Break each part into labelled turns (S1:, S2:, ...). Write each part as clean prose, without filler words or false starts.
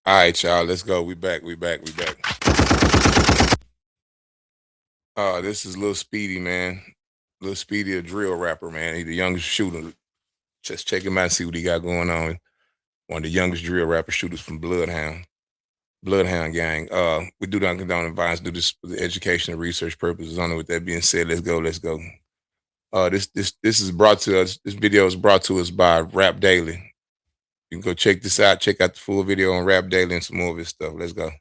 S1: All right, y'all, let's go. We back. This is Lil Speedy, man. Lil Speedy, a drill rapper, man. He the youngest shooter. Just check him out and see what he got going on. One of the youngest drill rapper shooters from Bloodhound gang. We do not condone violence, do this for the education and research purposes only. With that being said, let's go. This is brought to us. This video is brought to us by Rap Daily. You can go check this out. Check out the full video on Rap Daily and some more of his stuff. Let's go.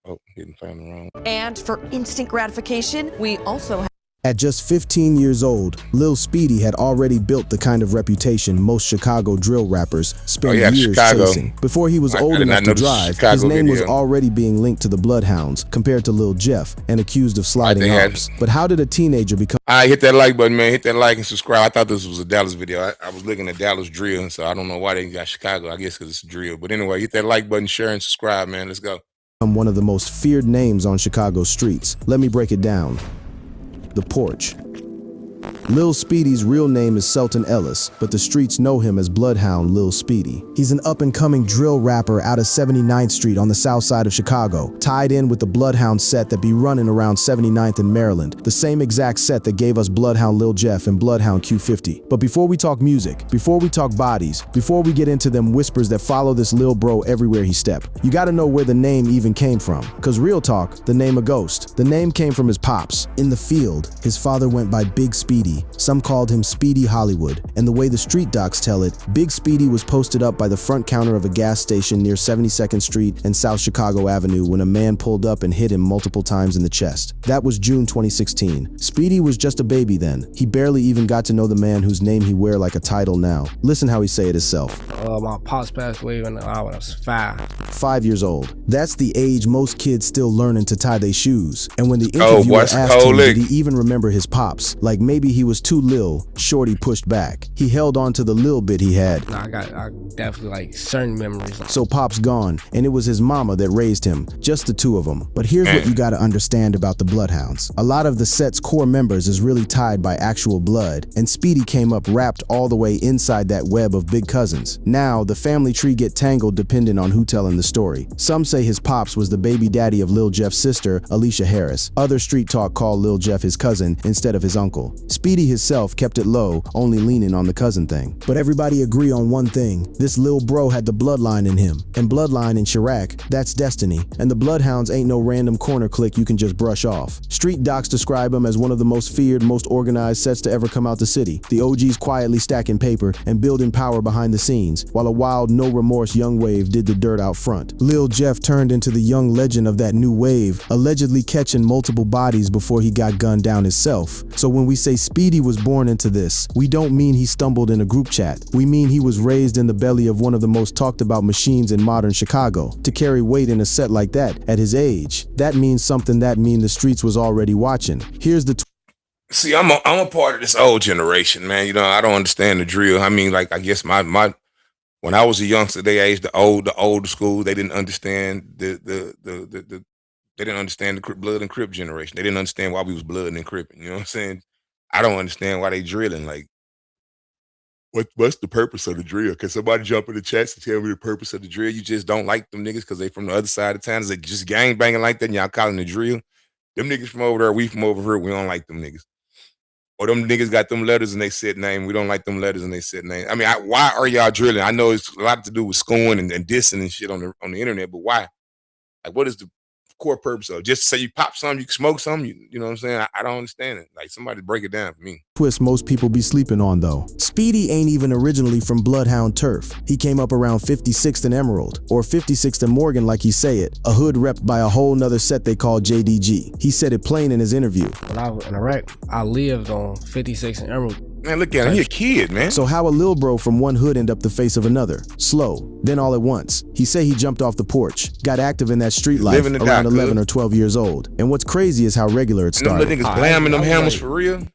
S1: Oh, didn't find the wrong.
S2: And for instant gratification, we also have.
S3: At just 15 years old, Lil Speedy had already built the kind of reputation most Chicago drill rappers spend years chasing. Before he was old enough to drive, his name was already being linked to the Bloodhounds, compared to Lil Jeff, and accused of sliding arms. But how did a teenager become—
S1: I hit that like button, man. Hit that like and subscribe. I thought this was a Dallas video. I was looking at Dallas drill, so I don't know why they got Chicago. I guess because it's drill. But anyway, hit that like button, share, and subscribe, man. Let's go.
S3: One of the most feared names on Chicago streets? Let me break it down. The Porch. Lil Speedy's real name is Selton Ellis, but the streets know him as Bloodhound Lil Speedy. He's an up-and-coming drill rapper out of 79th Street on the south side of Chicago, tied in with the Bloodhound set that be running around 79th in Maryland, the same exact set that gave us Bloodhound Lil Jeff and Bloodhound Q50. But before we talk music, before we talk bodies, before we get into them whispers that follow this lil bro everywhere he step, you gotta know where the name even came from. Cause real talk, the name a ghost. The name came from his pops. In the field, his father went by Big Speedy. Some called him Speedy Hollywood, and the way the street docs tell it, Big Speedy was posted up by the front counter of a gas station near 72nd Street and South Chicago Avenue when a man pulled up and hit him multiple times in the chest. That was June 2016. Speedy was just a baby then. He barely even got to know the man whose name he wear like a title now. Listen how he say it himself.
S4: My pops passed away when I was 5.
S3: 5 years old. That's the age most kids still learning to tie their shoes. And when the interviewer asked him did he even remember his pops, like maybe he was too lil, Shorty pushed back. He held on to the lil bit he had.
S4: I definitely like certain memories.
S3: So Pop's gone, and it was his mama that raised him, just the two of them. But here's what you gotta understand about the Bloodhounds. A lot of the set's core members is really tied by actual blood, and Speedy came up wrapped all the way inside that web of big cousins. Now, the family tree get tangled depending on who telling the story. Some say his pops was the baby daddy of Lil Jeff's sister, Alicia Harris. Other street talk call Lil Jeff his cousin instead of his uncle. Speedy himself kept it low, only leaning on the cousin thing. But everybody agree on one thing. This lil bro had the bloodline in him. And bloodline in Chirac, that's destiny. And the Bloodhounds ain't no random corner click you can just brush off. Street docs describe him as one of the most feared, most organized sets to ever come out the city. The OGs quietly stacking paper and building power behind the scenes, while a wild, no remorse young wave did the dirt out front. Lil Jeff turned into the young legend of that new wave, allegedly catching multiple bodies before he got gunned down himself. So when we say Speedy was born into this, we don't mean he stumbled in a group chat. We mean he was raised in the belly of one of the most talked about machines in modern Chicago. To carry weight in a set like that at his age, that means something that mean the streets was already watching. Here's the
S1: See, I'm a part of this old generation, man. You know, I don't understand the drill. I mean, like, I guess my when I was a youngster, they aged the older school. They didn't understand they didn't understand the blood and crip generation. They didn't understand why we was blood and cripping. You know what I'm saying? I don't understand why they drilling. Like, what's the purpose of the drill? Can somebody jump in the chats and tell me the purpose of the drill? You just don't like them niggas because they from the other side of town. Is they just gang banging like that and y'all calling the drill? Them niggas from over there, we from over here, we don't like them niggas. Or them niggas got them letters and they said name. We don't like them letters and they said name. I mean, why are y'all drilling? I know it's a lot to do with schooling and dissing and shit on the internet, but why? Like, what is the core purpose of? Just say you pop some, you smoke some, you know what I'm saying? I don't understand it. Like, somebody break it down for me.
S3: Twist most people be sleeping on though. Speedy ain't even originally from Bloodhound turf. He came up around 56th and Emerald, or 56th and Morgan like he say it, a hood repped by a whole nother set they call JDG. He said it plain in his interview.
S4: When I was in Iraq, I lived on 56th and Emerald.
S1: Man, look at him, he a kid, man.
S3: So how a lil bro from one hood end up the face of another? Slow, then all at once. He say he jumped off the porch, got active in that street life around 11 or 12 years old. And what's crazy is how regular it started.
S1: You know, niggas blamming them hammers for real?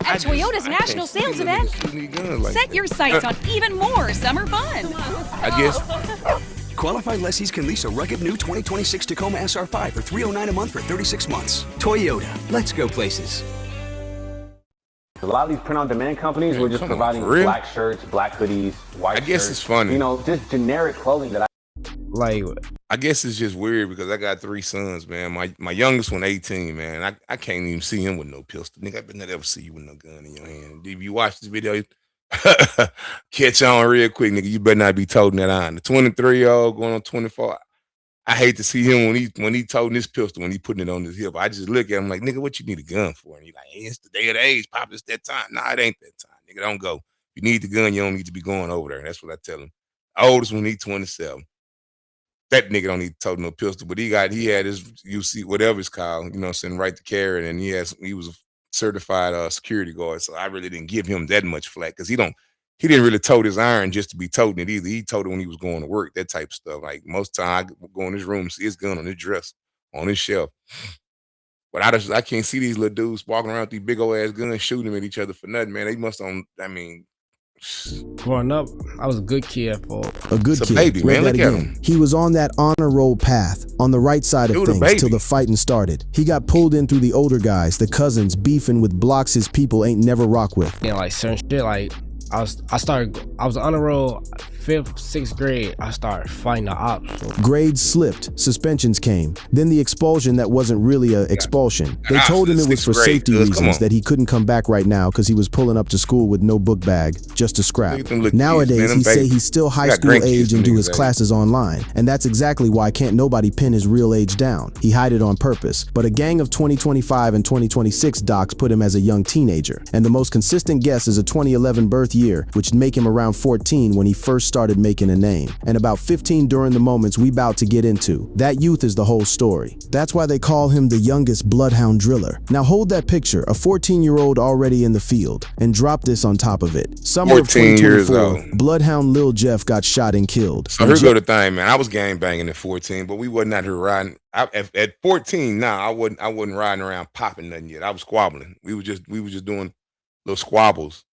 S5: At Toyota's national sales event, set your sights on even more summer fun.
S1: I guess.
S6: Qualified lessees can lease a rugged new 2026 Tacoma SR5 for $309 a month for 36 months. Toyota, let's go places.
S7: A lot of these print-on-demand companies were just providing black shirts, black hoodies, white shirts.
S1: I guess it's funny.
S7: You know, just generic clothing that
S4: Like,
S1: I guess it's just weird because I got 3 sons, man. My youngest one, 18, man. I can't even see him with no pistol. Nigga, I better not ever see you with no gun in your hand. If you watch this video, catch on real quick, nigga. You better not be toting that on. The 23-year-old going on 24. I hate to see him when he toting this pistol, when he putting it on his hip. I just look at him like, nigga, what you need a gun for? And he like, hey, it's the day of the age, Pop, it's that time. Nah, it ain't that time. Nigga, don't go. If you need the gun, you don't need to be going over there. That's what I tell him. The oldest one, he 27. That nigga don't need to tote no pistol, but he had his UC, whatever it's called, you know, saying right to carry, and he was a certified security guard. So I really didn't give him that much flack because he didn't really tote his iron just to be toting it either. He toted it when he was going to work, that type of stuff. Like most time I go in his room and see his gun on his dresser, on his shelf. But I can't see these little dudes walking around with these big old ass guns shooting at each other for nothing, man. They must
S4: growing up, I was a good kid for
S3: a good
S1: it's a
S3: kid.
S1: baby, man. Look at him.
S3: He was on that honor roll path, on the right side of things till the fighting started. He got pulled in through the older guys, the cousins, beefing with blocks his people ain't never rock with.
S4: Yeah, like certain shit. Like I was on a roll 5th, 6th grade. I started fighting the ops.
S3: Grades slipped, suspensions came, then the expulsion that wasn't really a expulsion. They told him it was for safety reasons, that he couldn't come back right now because he was pulling up to school with no book bag, just a scrap. Nowadays, he say he's still high school age and do his classes online, and that's exactly why can't nobody pin his real age down. He hide it on purpose, but a gang of 2025 and 2026 docs put him as a young teenager, and the most consistent guess is a 2011 birth year, which make him around 14 when he first started making a name, and about 15 during the moments we bout to get into. That youth is the whole story. That's why they call him the youngest Bloodhound driller. Now hold that picture, a 14-year-old already in the field, and drop this on top of it. Summer of 2024, Bloodhound Lil Jeff got shot and killed.
S1: So here's the thing, man. I was gang banging at 14, but we wasn't out here riding. At 14, I wasn't riding around popping nothing yet. I was squabbling. We was just doing little squabbles.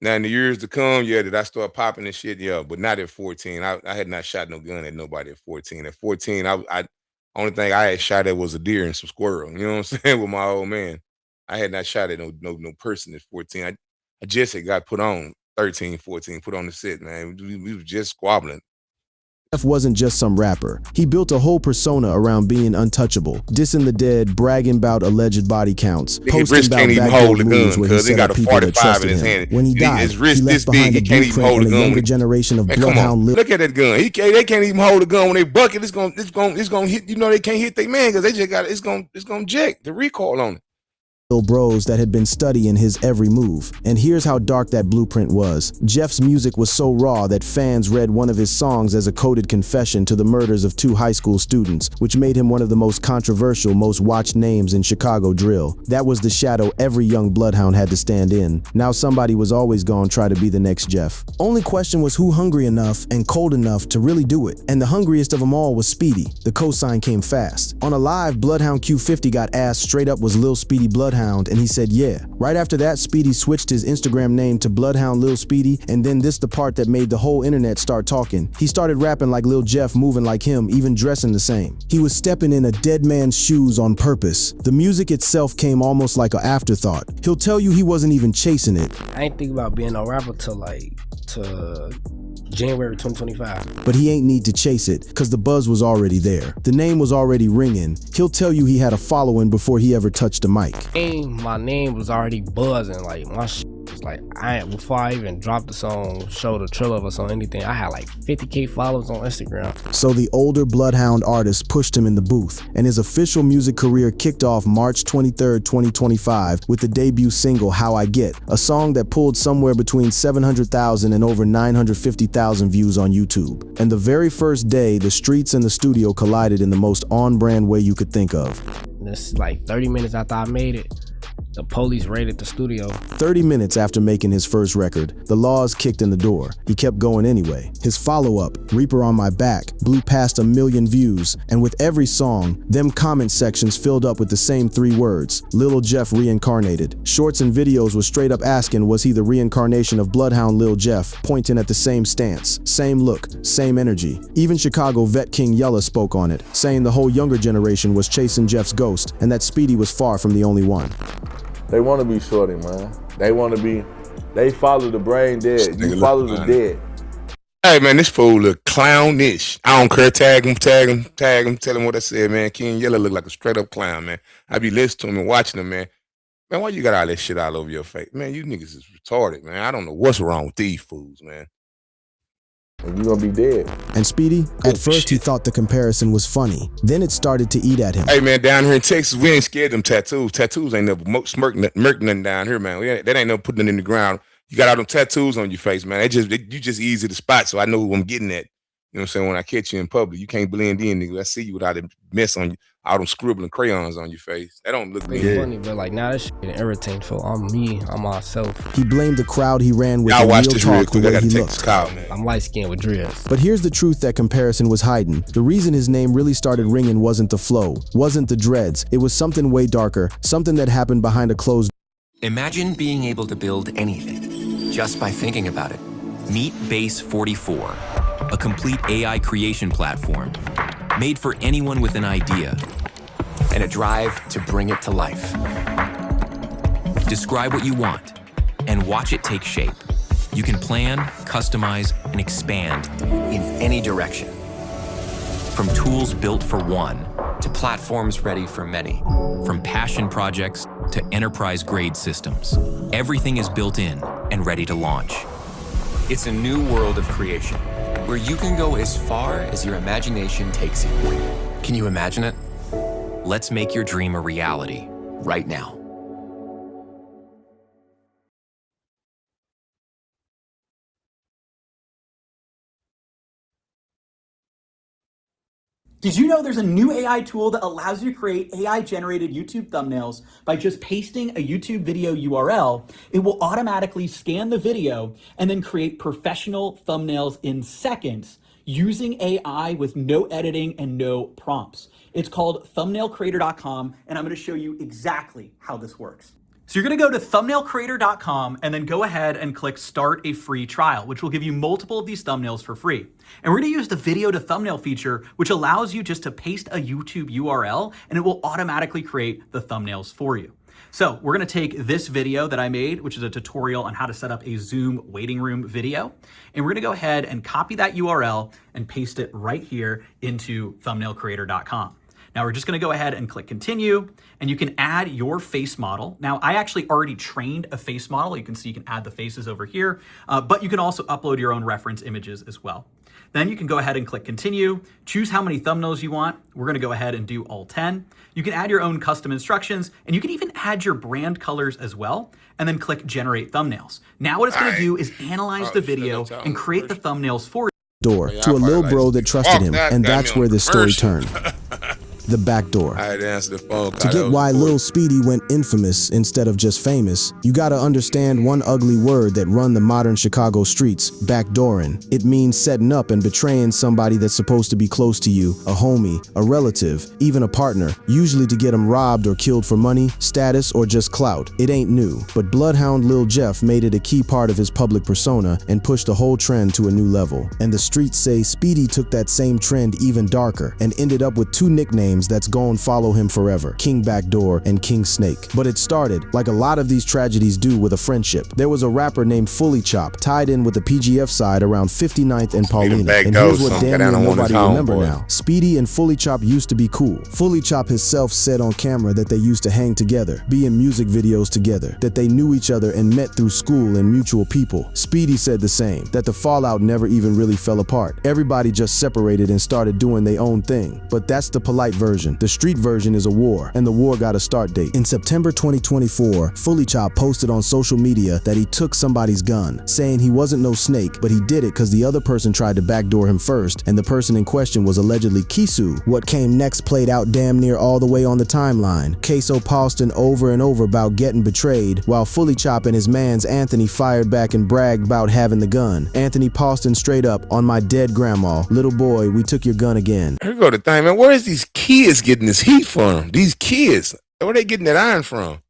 S1: Now in the years to come, did I start popping and shit? Yeah, but not at 14. I had not shot no gun at nobody at 14. At 14, I only thing I had shot at was a deer and some squirrel. You know what I'm saying? With my old man, I had not shot at no person at 14. I just had got put on 13, 14, put on the set, man. We was just squabbling.
S3: Jeff wasn't just some rapper. He built a whole persona around being untouchable, dissing the dead, bragging about alleged body counts, posting about backdoor moves where he set up people that trusted him. When he died, he left behind a blueprint and a younger generation of Bloodhound.
S1: Look at that gun. They can't even hold a gun when they buck it. It's gonna hit. You know they can't hit their man because they just got it's gonna jack the recoil on it.
S3: Bros that had been studying his every move. And here's how dark that blueprint was. Jeff's music was so raw that fans read one of his songs as a coded confession to the murders of 2 high school students, which made him one of the most controversial, most watched names in Chicago drill. That was the shadow every young Bloodhound had to stand in. Now somebody was always gonna try to be the next Jeff. Only question was who hungry enough and cold enough to really do it. And the hungriest of them all was Speedy. The cosign came fast. On a live, Bloodhound Q50 got asked straight up was Lil Speedy Bloodhound, and he said yeah. Right after that, Speedy switched his Instagram name to Bloodhound Lil Speedy, and then this the part that made the whole internet start talking. He started rapping like Lil Jeff, moving like him, even dressing the same. He was stepping in a dead man's shoes on purpose. The music itself came almost like an afterthought. He'll tell you he wasn't even chasing it.
S4: I ain't think about being a rapper till January 2025.
S3: But he ain't need to chase it, cause the buzz was already there. The name was already ringing. He'll tell you he had a following before he ever touched a mic.
S4: My name was already buzzing. Like my shit was like, before I even dropped the song, showed a trailer of us on anything, I had like 50K followers on Instagram.
S3: So the older Bloodhound artist pushed him in the booth, and his official music career kicked off March 23rd, 2025 with the debut single How I Get, a song that pulled somewhere between 700,000 and over 950,000 views on YouTube. And the very first day, the streets and the studio collided in the most on-brand way you could think of.
S4: This like 30 minutes after I made it, the police raided the studio.
S3: 30 minutes after making his first record, the laws kicked in the door. He kept going anyway. His follow-up, Reaper on My Back, blew past 1 million views, and with every song, them comment sections filled up with the same 3 words, Lil Jeff reincarnated. Shorts and videos was straight up asking was he the reincarnation of Bloodhound Lil Jeff, pointing at the same stance, same look, same energy. Even Chicago vet King Yella spoke on it, saying the whole younger generation was chasing Jeff's ghost, and that Speedy was far from the only one.
S8: They want to be shorty, man. They want to be, they follow the brain dead. You follow the dead.
S1: Hey man, this fool look clownish. I don't care. Tag him. Tell him what I said, man. King Yellow look like a straight up clown, man. I be listening to him and watching him, man. Man, why you got all that shit all over your face? Man, you niggas is retarded, man. I don't know what's wrong with these fools, man.
S7: And you gonna be dead.
S3: And Speedy, at first he thought the comparison was funny. Then it started to eat at him.
S1: Hey man, down here in Texas, we ain't scared of them tattoos. Tattoos ain't never murk nothing down here, man. That ain't never putting it in the ground. You got all them tattoos on your face, man. You just easy to spot, so I know who I'm getting at. You know what I'm saying? When I catch you in public, you can't blend in, nigga. I see you with all that mess on you, all them scribbling crayons on your face. That don't look
S4: It's funny, but like now that shit getting irritating. So I'm myself.
S3: He blamed the crowd he ran with
S1: Y'all
S3: and
S1: watch
S3: real
S1: this real
S3: talk the
S1: quick. I
S3: way
S1: gotta
S3: he
S1: take
S3: looked.
S1: this call, man.
S4: I'm light skinned with dreads.
S3: But here's the truth that comparison was hiding. The reason his name really started ringing wasn't the flow, wasn't the dreads. It was something way darker, something that happened behind a closed.
S8: Imagine being able to build anything just by thinking about it. Meet Base 44, a complete AI creation platform made for anyone with an idea and a drive to bring it to life. Describe what you want and watch it take shape. You can plan, customize, and expand in any direction. From tools built for one to platforms ready for many. From passion projects to enterprise-grade systems. Everything is built in and ready to launch. It's a new world of creation, where you can go as far as your imagination takes you. Can you imagine it? Let's make your dream a reality, right now.
S9: Did you know there's a new AI tool that allows you to create AI-generated YouTube thumbnails by just pasting a YouTube video URL? It will automatically scan the video and then create professional thumbnails in seconds using AI with no editing and no prompts. It's called thumbnailcreator.com, and I'm going to show you exactly how this works. So you're going to go to thumbnailcreator.com and then go ahead and click start a free trial, which will give you multiple of these thumbnails for free. And we're going to use the video to thumbnail feature, which allows you just to paste a YouTube URL and it will automatically create the thumbnails for you. So we're going to take this video that I made, which is a tutorial on how to set up a Zoom waiting room video. And we're going to go ahead and copy that URL and paste it right here into thumbnailcreator.com. Now we're just gonna go ahead and click continue, and you can add your face model. Now I actually already trained a face model. You can see you can add the faces over here, but you can also upload your own reference images as well. Then you can go ahead and click continue, choose how many thumbnails you want. We're gonna go ahead and do all 10. You can add your own custom instructions, and you can even add your brand colors as well, and then click generate thumbnails. Now what it's gonna do is analyze the video and create the thumbnails for you.
S3: Door to a little bro that trusted him, and that's where this story turned. The back door.
S1: I had to answer the phone.
S3: To get why Lil Speedy went infamous instead of just famous, you gotta understand one ugly word that run the modern Chicago streets, backdooring. It means setting up and betraying somebody that's supposed to be close to you, a homie, a relative, even a partner, usually to get them robbed or killed for money, status, or just clout. It ain't new, but Bloodhound Lil Jeff made it a key part of his public persona and pushed the whole trend to a new level. And the streets say Speedy took that same trend even darker and ended up with two nicknames that's gon' follow him forever, King Backdoor and King Snake. But it started, like a lot of these tragedies do, with a friendship. There was a rapper named Fully Chop, tied in with the PGF side around 59th and Paulina. And here's what damn near nobody remember now. Speedy and Fully Chop used to be cool. Fully Chop himself said on camera that they used to hang together, be in music videos together, that they knew each other and met through school and mutual people. Speedy said the same, that the fallout never even really fell apart. Everybody just separated and started doing their own thing. But that's the polite version. The street version is a war, and the war got a start date. In September 2024, Fully Chop posted on social media that he took somebody's gun, saying he wasn't no snake, but he did it because the other person tried to backdoor him first, and the person in question was allegedly Kisu. What came next played out damn near all the way on the timeline. Queso posting over and over about getting betrayed, while Fully Chop and his mans Anthony fired back and bragged about having the gun. Anthony posting straight up, on my dead grandma, little boy, we took your gun again.
S1: Here go the thing, man. Where is these kids getting this heat from? These kids, where they getting that iron from?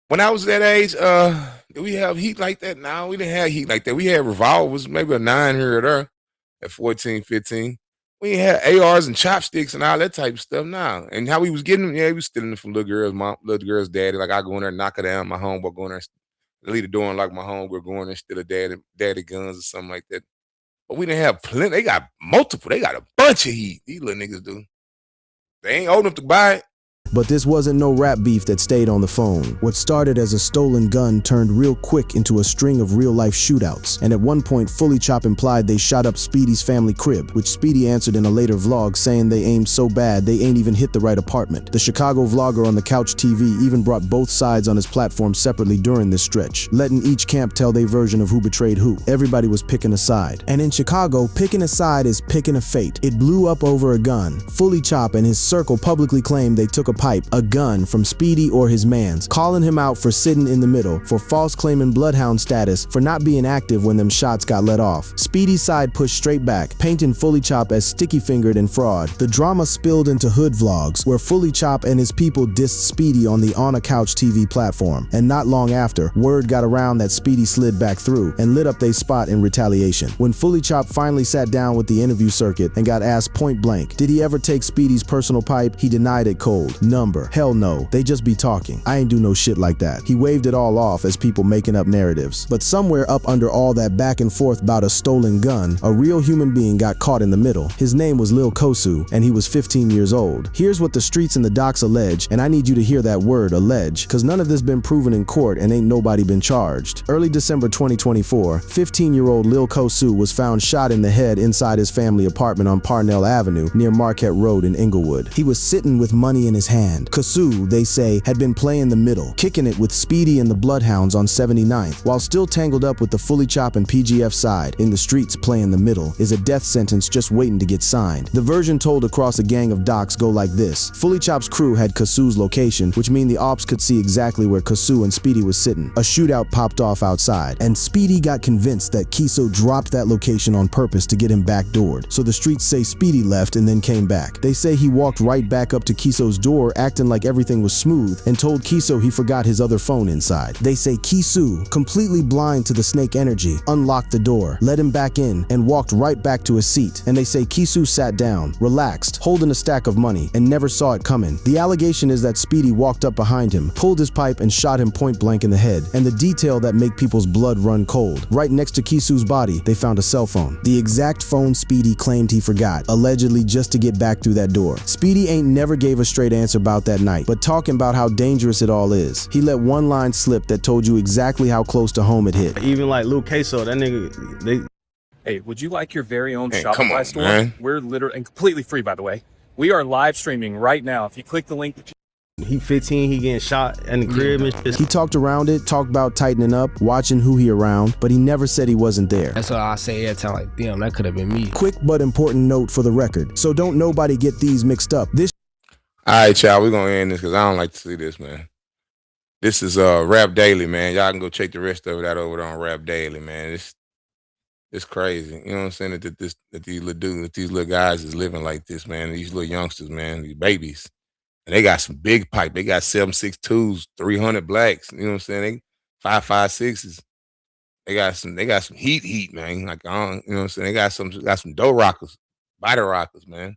S1: When I was that age, did we have heat like that? No, we didn't have heat like that. We had revolvers, maybe a 9 here or there at 14, 15. We had ARs and chopsticks and all that type of stuff now. And how we was getting them, yeah, we was stealing them from little girls' mom, little girls' daddy. Like I go in there and knock her down, my homeboy go in there, leave the door and lock my homeboy, go in there and steal a daddy guns or something like that. But we didn't have plenty. They got multiple. They got a bunch of heat. These little niggas do. They ain't old enough to buy it.
S3: But this wasn't no rap beef that stayed on the phone. What started as a stolen gun turned real quick into a string of real-life shootouts, and at one point Fully Chop implied they shot up Speedy's family crib, which Speedy answered in a later vlog saying they aimed so bad they ain't even hit the right apartment. The Chicago vlogger on the Couch TV even brought both sides on his platform separately during this stretch, letting each camp tell their version of who betrayed who. Everybody was picking a side. And in Chicago, picking a side is picking a fate. It blew up over a gun. Fully Chop and his circle publicly claimed they took a gun from Speedy or his mans, calling him out for sitting in the middle, for false claiming Bloodhound status, for not being active when them shots got let off. Speedy's side pushed straight back, painting Fully Chop as sticky-fingered and fraud. The drama spilled into hood vlogs, where Fully Chop and his people dissed Speedy on the On a Couch TV platform, and not long after, word got around that Speedy slid back through and lit up their spot in retaliation. When Fully Chop finally sat down with the interview circuit and got asked point blank, did he ever take Speedy's personal pipe, he denied it cold. Number. Hell no, they just be talking. I ain't do no shit like that. He waved it all off as people making up narratives. But somewhere up under all that back and forth about a stolen gun, a real human being got caught in the middle. His name was Lil Kosu, and he was 15 years old. Here's what the streets and the docs allege, and I need you to hear that word, allege, cause none of this been proven in court and ain't nobody been charged. Early December 2024, 15-year-old Lil Kosu was found shot in the head inside his family apartment on Parnell Avenue near Marquette Road in Inglewood. He was sitting with money in his hand. Kosu, they say, had been playing the middle, kicking it with Speedy and the Bloodhounds on 79th, while still tangled up with the Fully Chop and PGF side. In the streets, playing the middle is a death sentence just waiting to get signed. The version told across a gang of docs go like this. Fully Chop's crew had Kosu's location, which mean the ops could see exactly where Kosu and Speedy was sitting. A shootout popped off outside, and Speedy got convinced that Kiso dropped that location on purpose to get him backdoored. So the streets say Speedy left and then came back. They say he walked right back up to Kiso's door acting like everything was smooth and told Kiso he forgot his other phone inside. They say Kisu, completely blind to the snake energy, unlocked the door, let him back in, and walked right back to his seat. And they say Kisu sat down, relaxed, holding a stack of money, and never saw it coming. The allegation is that Speedy walked up behind him, pulled his pipe, and shot him point blank in the head. And the detail that make people's blood run cold. Right next to Kisu's body, they found a cell phone. The exact phone Speedy claimed he forgot, allegedly just to get back through that door. Speedy ain't never gave a straight answer about that night, but talking about how dangerous it all is. He let one line slip that told you exactly how close to home it hit.
S10: Even like Lil Queso, that nigga, they...
S11: Hey, would you like your very own
S1: Hey,
S11: Shopify store?
S1: Man.
S11: We're literally and completely free, by the way. We are live streaming right now. If you click the link that
S10: He 15, he getting shot in the crib and shit.
S3: He talked around it, talked about tightening up, watching who he around, but he never said he wasn't there.
S4: That's what I say every time, like, damn, that could have been me.
S3: Quick but important note for the record, so don't nobody get these mixed up. This
S1: All right, y'all, we're gonna end this because I don't like to see this, man. This is Rap Daily, man. Y'all can go check the rest of that over there on Rap Daily, man. It's crazy. You know what I'm saying? That these little dudes, that these little guys is living like this, man. These little youngsters, man, these babies. And they got some big pipe. They got 7.62s, 300 blacks. You know what I'm saying? They 5.56s. They got some heat, man. Like you know what I'm saying? They got some dough rockers, body rockers, man.